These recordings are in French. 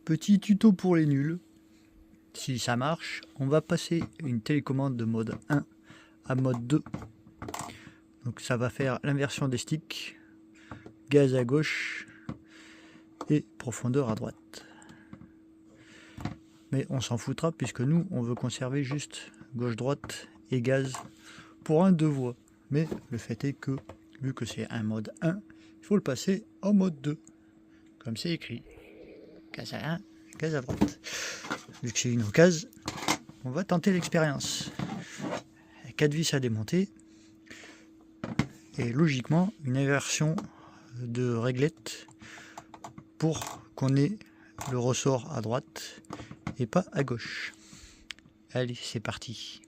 Petit tuto pour les nuls. Si ça marche, on va passer une télécommande de mode 1 à mode 2. Donc ça va faire l'inversion des sticks. Gaz à gauche et profondeur à droite. Mais on s'en foutra puisque nous, on veut conserver juste gauche-droite et gaz pour un 2 voies. Mais le fait est que, vu que c'est un mode 1, il faut le passer en mode 2. Comme c'est écrit. Gaz à 1, gaz à droite. Vu que c'est une occasion, on va tenter l'expérience. 4 vis à démonter. Et logiquement, une inversion de réglette pour qu'on ait le ressort à droite et pas à gauche. Allez, c'est parti.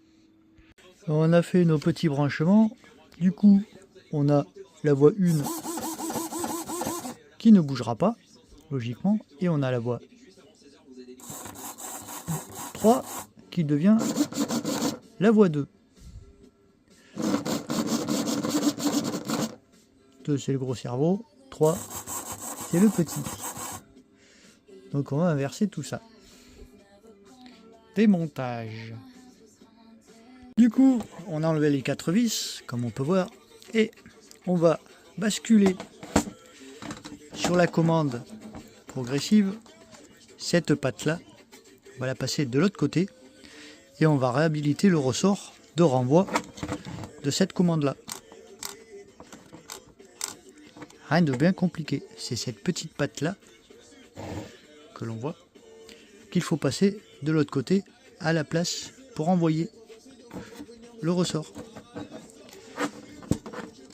On a fait nos petits branchements. Du coup, on a la voie 1 qui ne bougera pas, logiquement. Et on a la voie 3 qui devient la voie 2. 2 c'est le gros cerveau, 3 c'est le petit. Donc on va inverser tout ça. Démontage. Du coup, on a enlevé les 4 vis, comme on peut voir, et on va basculer sur la commande progressive cette patte-là. On va la passer de l'autre côté et on va réhabiliter le ressort de renvoi de cette commande-là. Rien de bien compliqué, c'est cette petite patte-là que l'on voit qu'il faut passer de l'autre côté à la place pour envoyer le ressort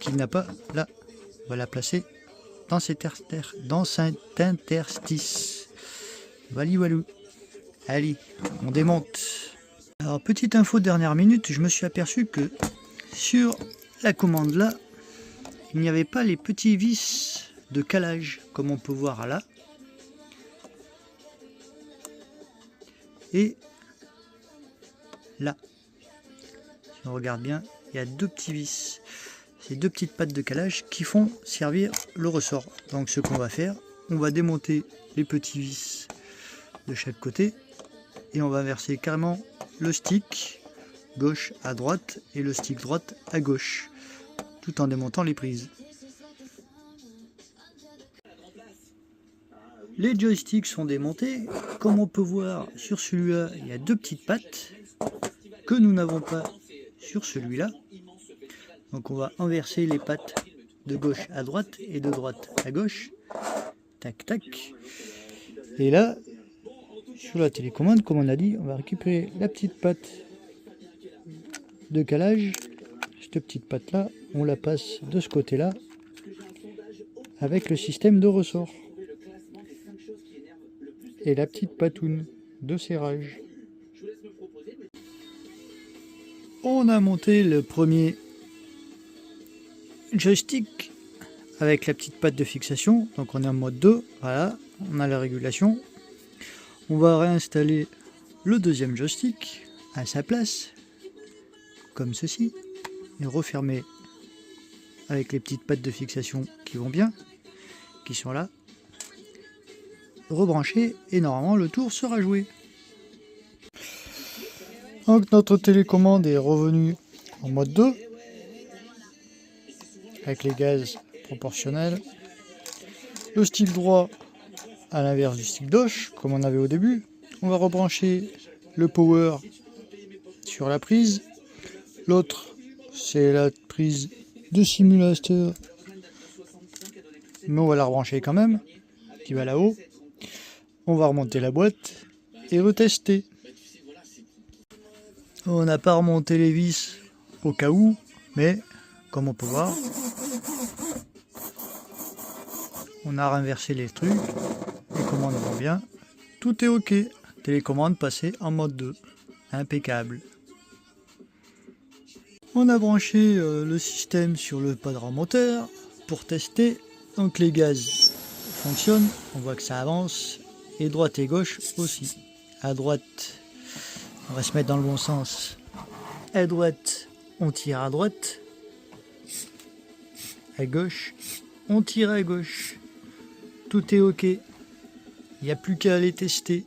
qu'il n'a pas là. On va la placer dans cet interstice. Vali walou. Allez, on démonte. Alors petite info de dernière minute, je me suis aperçu que sur la commande là, il n'y avait pas les petits vis de calage comme on peut voir là. Et là, si on regarde bien, il y a 2 petits vis. Ces 2 petites pattes de calage qui font servir le ressort. Donc ce qu'on va faire, on va démonter les petits vis de chaque côté et on va inverser carrément le stick gauche à droite et le stick droite à gauche, tout en démontant les prises. Les joysticks sont démontés. Comme on peut voir sur celui-là, il y a 2 petites pattes que nous n'avons pas sur celui-là. Donc on va inverser les pattes de gauche à droite et de droite à gauche. Tac tac. Et là, sur la télécommande, comme on a dit, on va récupérer la petite patte de calage. Cette petite patte là, on la passe de ce côté là avec le système de ressort. Et la petite patoune de serrage. On a monté le premier joystick avec la petite patte de fixation. Donc on est en mode 2, voilà, on a la régulation. On va réinstaller le deuxième joystick à sa place, comme ceci, et refermer avec les petites pattes de fixation qui vont bien, qui sont là. Rebrancher et normalement le tour sera joué. Donc notre télécommande est revenue en mode 2 avec les gaz proportionnels. Le stick droit à l'inverse du stick gauche comme on avait au début. On va rebrancher le power sur la prise. L'autre c'est la prise de simulateur, mais on va la rebrancher quand même, qui va là-haut. On va remonter la boîte et retester. On n'a pas remonté les vis au cas où, mais comme on peut voir, on a renversé les trucs, les commandes vont bien, tout est ok. Télécommande passée en mode 2, impeccable. On a branché le système sur le padran moteur pour tester. Donc les gaz fonctionnent, on voit que ça avance. Et droite et gauche aussi. À droite, on va se mettre dans le bon sens. À droite, on tire à droite. À gauche, on tire à gauche. Tout est ok. Il n'y a plus qu'à aller tester.